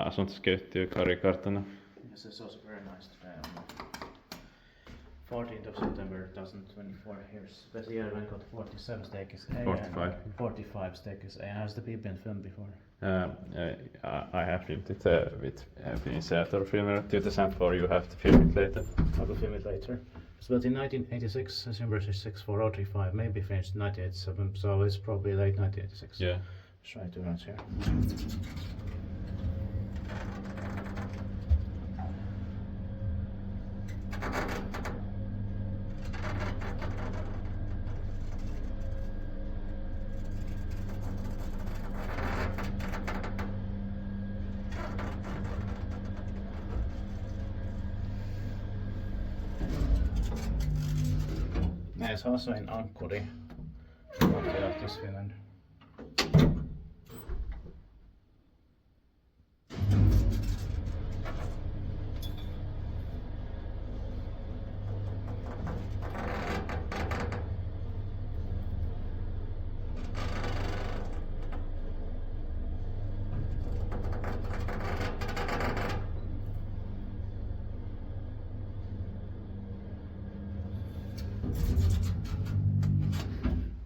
asuntoskeittiö Kari Kartano. Yes, it's also very nice. 14th of September 2024. Here's Vesijärvenkatu 47 staircase A. 45. 45 staircase A. Has the people been filmed before? I have filmed it with initiator filmer 2004. You have to film it later. I will film it later. It's built in 1986, December 64035, maybe finished in 1987, so it's probably late 1986. Yeah. Let's try to run here. It's also in Ankkuri, Lahti, Finland.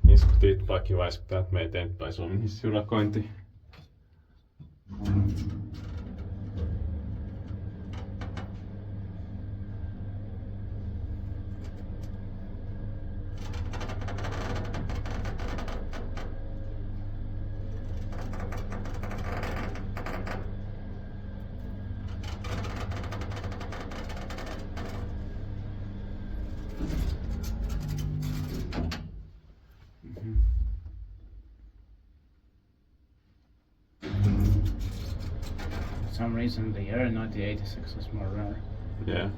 Diskutiert paikkivaiskutaan meitä eteenpäin Suomen hissiurakointi. For some reason the year 1986 is more rare. Yeah.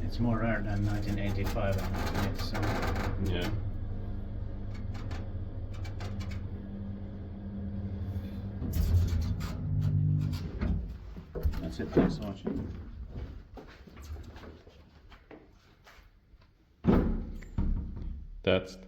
It's more rare than 1985 and 1987. Yeah. That's it, thanks for watching. That's